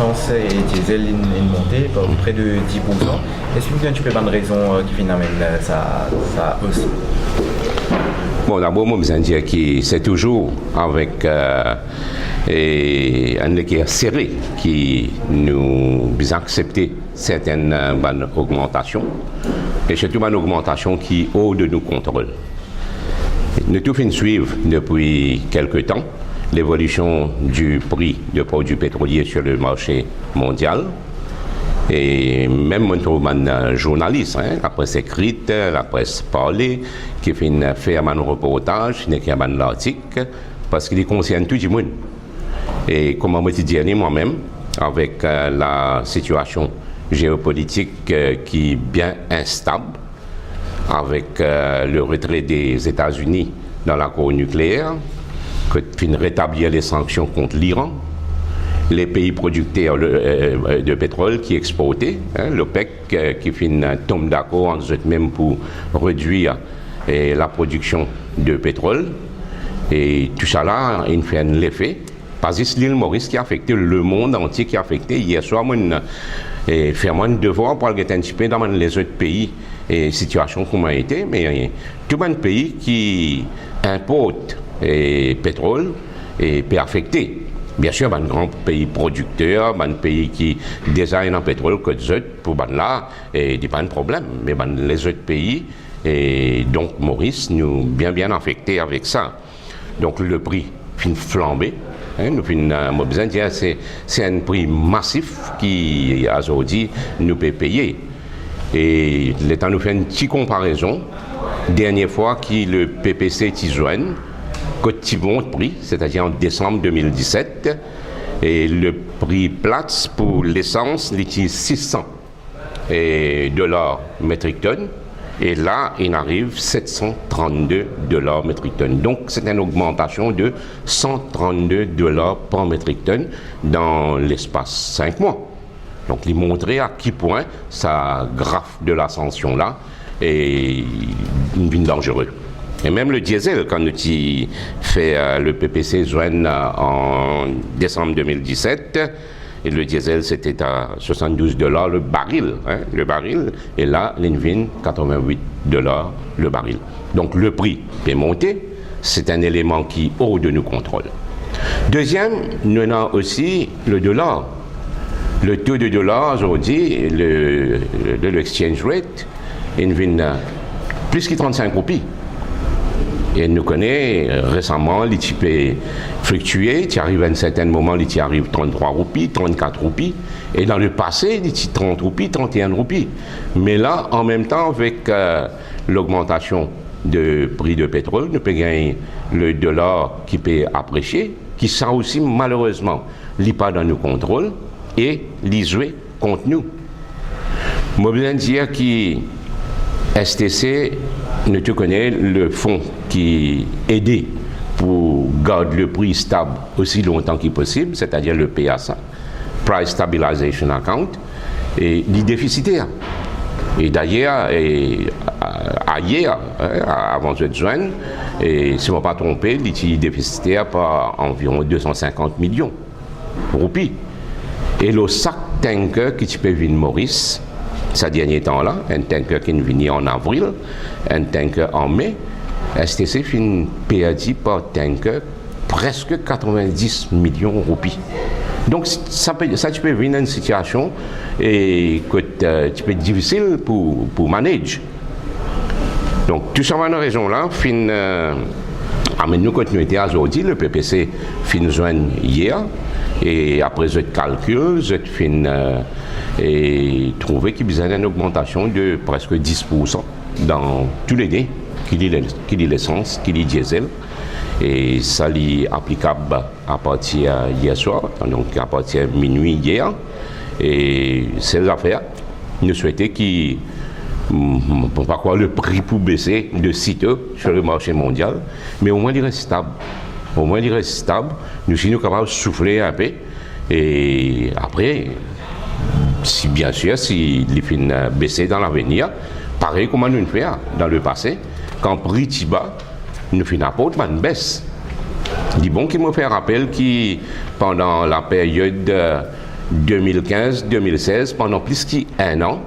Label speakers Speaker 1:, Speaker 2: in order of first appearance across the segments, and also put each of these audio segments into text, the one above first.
Speaker 1: l'essence et diesel une montée par près de 10%. Est-ce que tu peux avoir une raison qui amène ça hausse?
Speaker 2: Bon, d'abord, moi, je veux dire que c'est toujours avec un équilibre serré qui nous accepter certaines augmentations, et surtout une augmentation qui est hors de nos contrôles. Nous tout fin suivre depuis quelque temps l'évolution du prix de produits pétroliers sur le marché mondial. Et même mon journaliste, la presse écrite, la presse parlée, qui fait un reportage, qui écrit un article, parce qu'il concerne tout le monde. Et comme je dit moi-même, avec la situation géopolitique qui est bien instable, avec le retrait des États-Unis dans l'accord nucléaire, qui rétablir les sanctions contre l'Iran, les pays producteurs de pétrole qui exportaient, l'OPEC qui tombe d'accord en même pour réduire la production de pétrole. Et tout ça là, il fait un effet. Pas juste l'île Maurice qui a affecté le monde entier, qui a affecté. Hier soir, je fais mon devoir pour aller un petit peu dans les autres pays et situations comme a été, mais tout un pays qui importe pétrole et peut affecter. Bien sûr, un grand pays producteur, un pays qui design en pétrole que les autres, pour là, il n'y a pas de problème. Mais les autres pays, et donc Maurice, nous bien affectés avec ça. Donc le prix fin flambé. Nous besoin de dire c'est un prix massif qui aujourd'hui nous peut payer. Et l'État nous fait une petite comparaison. Dernière fois que le PPC Tizoine, côté bon prix, c'est-à-dire en décembre 2017, et le prix Platts pour l'essence, il est 600 dollars métric tonne, et là, il arrive 732 dollars métric tonne. Donc, c'est une augmentation de 132 dollars par métric tonne dans l'espace 5 mois. Donc, il montrait à quel point ça graphe de l'ascension là est dangereux. Et même le diesel, quand nous fait le PPC Zwen en décembre 2017, et le diesel c'était à 72 dollars le baril, et là, l'Invin 88 dollars le baril. Donc le prix est monté, c'est un élément qui est hors de nos contrôles. Deuxième, nous avons aussi le dollar. Le taux de dollar aujourd'hui, de l'exchange rate, Invin plus que 35 roupies. Et nous connaissons récemment, il peut fluctuer, il arrive à un certain moment, il arrive 33 roupies, 34 roupies, et dans le passé, il est 30 roupies, 31 roupies. Mais là, en même temps, avec l'augmentation du prix de pétrole, nous pouvons gagner le dollar qui peut apprécier, qui ça aussi, malheureusement, n'est pas dans nos contrôles, et jouer contre nous. Je veux dire que STC, nous connaissons le fonds qui aide pour garder le prix stable aussi longtemps que possible, c'est-à-dire le PSA, Price Stabilization Account, et il est déficitaire. Et d'ailleurs, hier, avant de joindre, et si je ne me pas trompé, il est déficitaire par environ 250 millions de roupies. Et le sac tanker qui peut venir Maurice, ces derniers temps-là, un tanker qui est venu en avril, un tanker en mai, STC fin perdu par tanker presque 90 millions de roupies. Donc ça tu peux venir dans une situation et que tu peux être difficile pour manager. Donc tout ça une raison là, nous continuons aujourd'hui, le PPC fin joindre hier. Et après ce calcul, je et trouvé qu'il y a une augmentation de presque 10% dans tous les dés, qu'il y l'essence, qu'il y diesel. Et ça est applicable à partir hier soir, donc à partir de minuit hier. Et ces affaires, nous souhaitons qu'il pas quoi le prix pour baisser de sitôt sur le marché mondial, mais au moins il reste stable. Au moins il reste stable, nous sommes capables de souffler un peu, et après, si bien sûr, si les fins baisser dans l'avenir, pareil comme nous le faisons dans le passé, quand le prix est bas, nous faisons apporter une baisse. Il est bon qu'il me fait rappel que pendant la période 2015-2016, pendant plus qu'un an,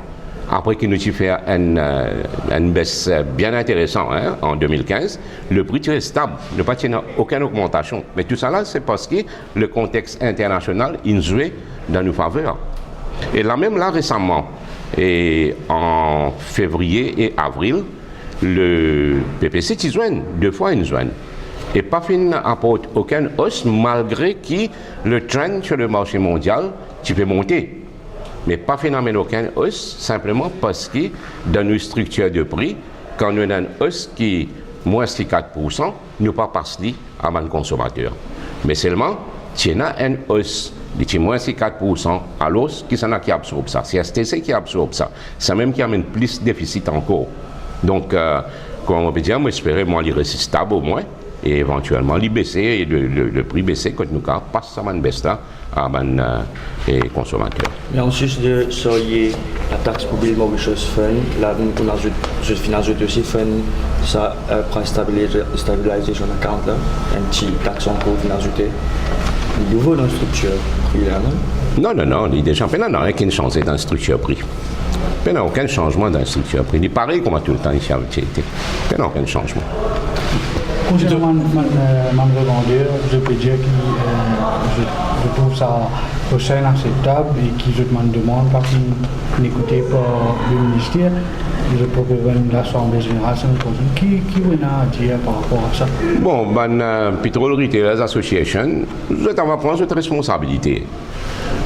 Speaker 2: après qu'il nous ait fait une baisse bien intéressante en 2015, le prix est stable, ne pas tenir aucune augmentation. Mais tout ça là, c'est parce que le contexte international, il jouait dans nos faveurs. Et là même là récemment, et en février et avril, le PPC il joint 2 fois une joint. Et pas fin apporte aucune hausse malgré que le trend sur le marché mondial tu peux monter. Mais pas phénomène aucune hausse, simplement parce que dans nos structures de prix, quand nous avons une hausse qui est moins de 4%, nous pas passer à un consommateur. Mais seulement, tu as une hausse de moins de 4% à l'os qui absorbe ça. C'est STC qui absorbe ça. C'est même qui amène plus de déficit encore. Donc, comme on peut dire, moi j'espérais moi il reste stable au moins et éventuellement il baisser et le prix baisser quand nous passe à man baisse là à man consommateur.
Speaker 3: Mais ensuite de soyer la taxe pour Bill Mauritius Fund, là on a je finance aussi fund ça price stabilisation account là, un petit taxe en cours finance nouveau dans la structure prix là non?
Speaker 2: Non, il est déjà fait non, aucun changement dans la structure prix. Il n'y a aucun changement dans la structure prix. Il est pareil comme tout le temps ici avec TT. Il n'y a aucun changement.
Speaker 4: Concernant ma revendeur, je peux dire que je trouve ça aussi inacceptable et que je demande parce qu'il n'écoutait pas le ministère. Je propose l'Assemblée générale, qui va dire par rapport à ça?
Speaker 2: Bon, Petrol Retailers Association, je vais prendre cette responsabilité.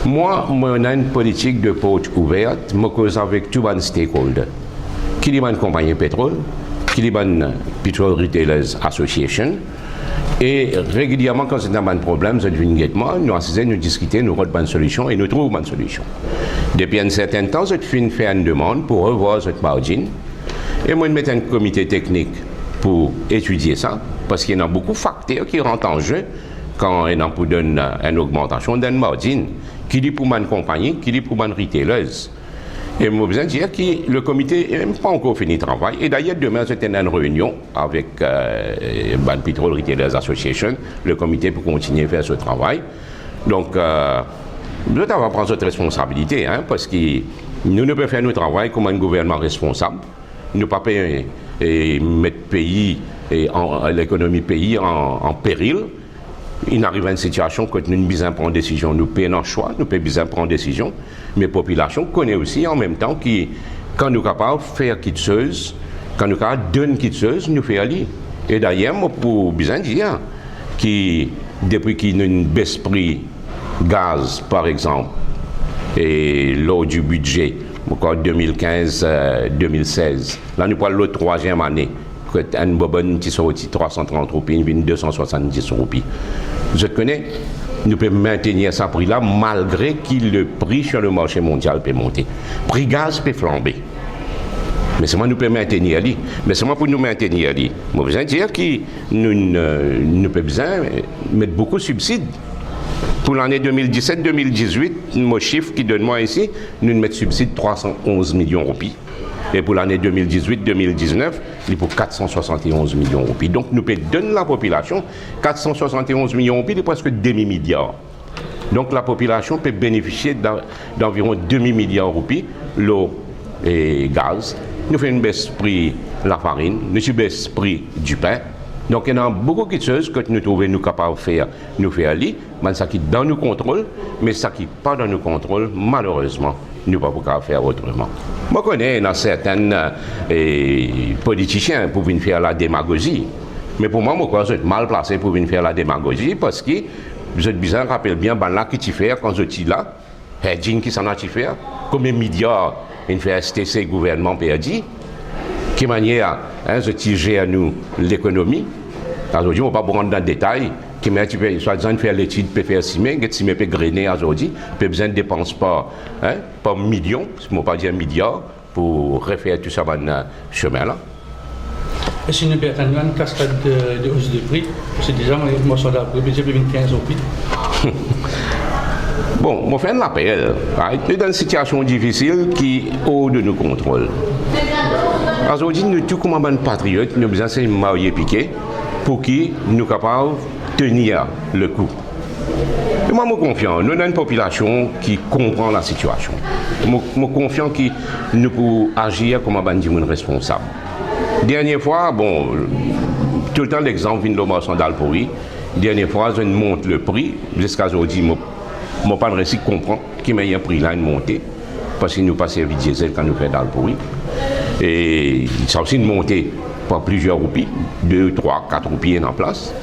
Speaker 2: Moi, on a une politique de porte ouverte, je cause avec tous les stakeholders. Qui est une compagnie pétrole, qui est une Petrol Retailers Association, et régulièrement, quand c'est un problème, c'est nous discutons, nous avons une solution et nous trouvons une solution. Depuis un certain temps, je fais une demande pour revoir cette margin, et moi, je mets un comité technique pour étudier ça, parce qu'il y a beaucoup de facteurs qui rentrent en jeu quand on peut donner une augmentation d'une margin, qui dit pour une compagnie, qui dit pour une retailers. Et je besoin de dire que le comité n'a pas encore fini le travail. Et d'ailleurs, demain, c'était une réunion avec Petrol Retailers Association, le comité pour continuer à faire ce travail. Donc, nous devons prendre cette responsabilité, parce que nous ne pouvons faire notre travail comme un gouvernement responsable. Nous ne pouvons pas mettre pays l'économie pays en péril. Il arrive à une situation que nous ne pouvons pas prendre décision, nous payons un choix, nous pouvons pas prendre décision, mais la population connaît aussi en même temps que quand nous sommes capables de faire quelque chose, quand nous sommes capables de donner quelque chose, nous faisons aller. Et d'ailleurs, moi, pour bien dire que depuis qu'il y a une baisse prix gaz, par exemple, et lors du budget, 2015-2016, là nous parlons de la 3e année. Un bobonne qui sorti 330 roupies, une vient 270 roupies. Je connais, nous pouvons maintenir ce prix-là malgré que le prix sur le marché mondial peut monter. Le prix gaz peut flamber. Mais c'est moi nous pouvons maintenir lui. Mais c'est moi pour nous maintenir lui. Moi, je veux dire que nous pouvons besoin mettre beaucoup de subsides. Pour l'année 2017-2018, mon chiffre qui donne moi ici, nous mettons subside 311 millions de roupies. Et pour l'année 2018-2019, il est pour 471 millions de roupies. Donc nous pouvons donner à la population 471 millions de roupies, c'est presque demi-milliard. Donc la population peut bénéficier d'environ demi-milliard de roupies, l'eau et gaz. Nous faisons une baisse prix de la farine, nous baisse prix du pain. Donc il y a beaucoup de choses que nous trouvons nous capables de faire, nous faire aller, mais ça qui est dans nos contrôles, mais ça qui n'est pas dans nos contrôles, malheureusement, nous ne pouvons pas faire autrement. Moi, je connais certains politiciens pour venir faire la démagogie. Mais pour moi, je suis mal placé pour venir faire la démagogie parce que je me rappelle bien là qui tu fais quand je suis là, hedging qui s'en a fait, combien de milliards il fait STC gouvernement perdu, quelle manière je gère nous l'économie. Aujourd'hui, on ne va pas rentrer dans le détail. Qui met tu peux soit faire l'étude peut faire simer que tu peux grainer aujourd'hui peut besoin de dépenses pas millions si on pas dire milliards pour refaire tout ça dans chemin là.
Speaker 4: Et si nous perdons une cascade de hausse de prix, c'est déjà moi sur la prix j'ai 15 au prix.
Speaker 2: Bon, on fait un appel. Nous dans une situation difficile qui est hors de nos contrôles. Aujourd'hui, nous tous comme un patriote, nous besoin de marier piqué pour qui nous capables tenir le coup. Et Moi, je suis confiant. Nous avons une population qui comprend la situation. Je suis confiant que nous pouvons agir comme un responsable. Dernière fois, bon, tout le temps l'exemple vient de l'Omarsan d'Alpori. Dernière fois, je monte le prix. Jusqu'à aujourd'hui, je n'ai pas réussi à comprendre qu'il y a un prix là, une montée. Parce qu'il nous passe servi diesel quand nous faisons d'Alpori. Et ça aussi une montée par plusieurs roupies, 2, 3, 4 roupies en place.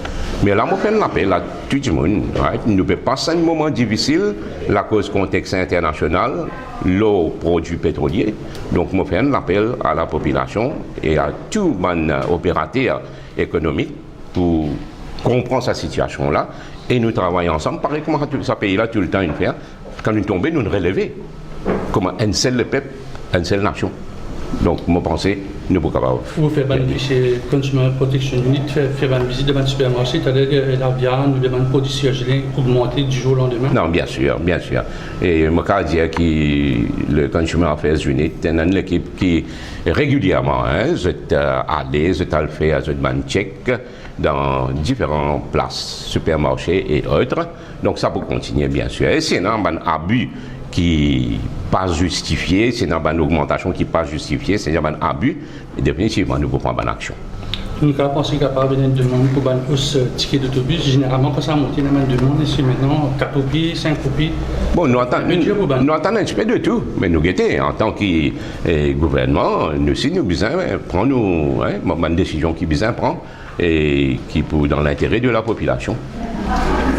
Speaker 2: Mais là, je fais un appel à tout le monde. Nous ne pouvons pas passer un moment difficile, la cause contexte international, l'eau produit pétrolier. Donc, je fais un appel à la population et à tout les opérateurs économiques pour comprendre cette situation-là. Et nous travaillons ensemble. Pareil, comment ce pays-là, tout le temps, nous fait. Quand nous tombons, nous nous relevons. Comme un seul peuple, une seule nation. Donc, je pense nous pouvons pas.
Speaker 4: Vous faites chez Consumer Protection Unit, faire une visite devant le supermarché, c'est-à-dire que la viande, devant le produit surgelé, augmenter du jour au lendemain? Non,
Speaker 2: bien sûr, bien sûr. Et je peux dire que le Consumer Affairs Unit est une équipe qui régulièrement, est allé, est allé faire un check dans différentes places, supermarchés et autres. Donc, ça peut continuer, bien sûr. Et c'est un abus qui pas justifié, c'est une augmentation qui pas justifiée, c'est un abus, et définitivement nous pouvons prendre une action.
Speaker 4: Nous avons pensé capable de demander pour une hausse ticket d'autobus, généralement quand ça monte, on a demande, c'est maintenant 4 roupies, 5 roupies.
Speaker 2: Bon, nous attendons un petit peu de tout, mais nous guettons, en tant que gouvernement, nous aussi nous besoin prendre une décision qui besoin prendre et qui pour dans l'intérêt de la population.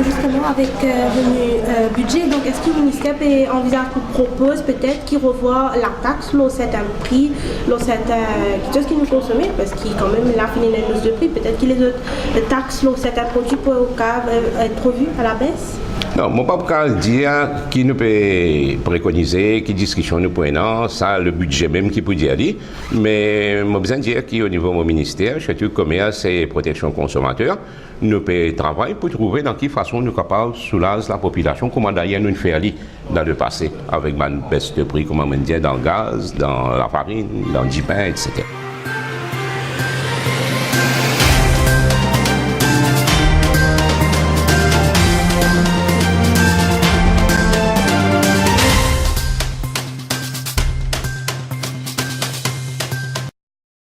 Speaker 5: Justement, avec le budget, donc est-ce que le ministère envisage ou propose peut-être qu'il revoit la taxe, certains prix, quelque chose qui nous consomme, parce qu'il quand même là fini une hausse de prix, peut-être que les autres taxes, certains produits peuvent être revus à la baisse?
Speaker 2: Non, mon papa dire qui nous peut préconiser, qui discussion nous prenons, ça le budget même qui peut dire, mais moi besoin de dire qu'au niveau de mon ministère, chez le commerce et protection consommateur, nous peut travailler pour trouver dans quelle façon nous sommes capables de soulager la population, comment d'ailleurs nous faire dans le passé, avec une baisse de prix, comment on dit, dans le gaz, dans la farine, dans le pain, etc.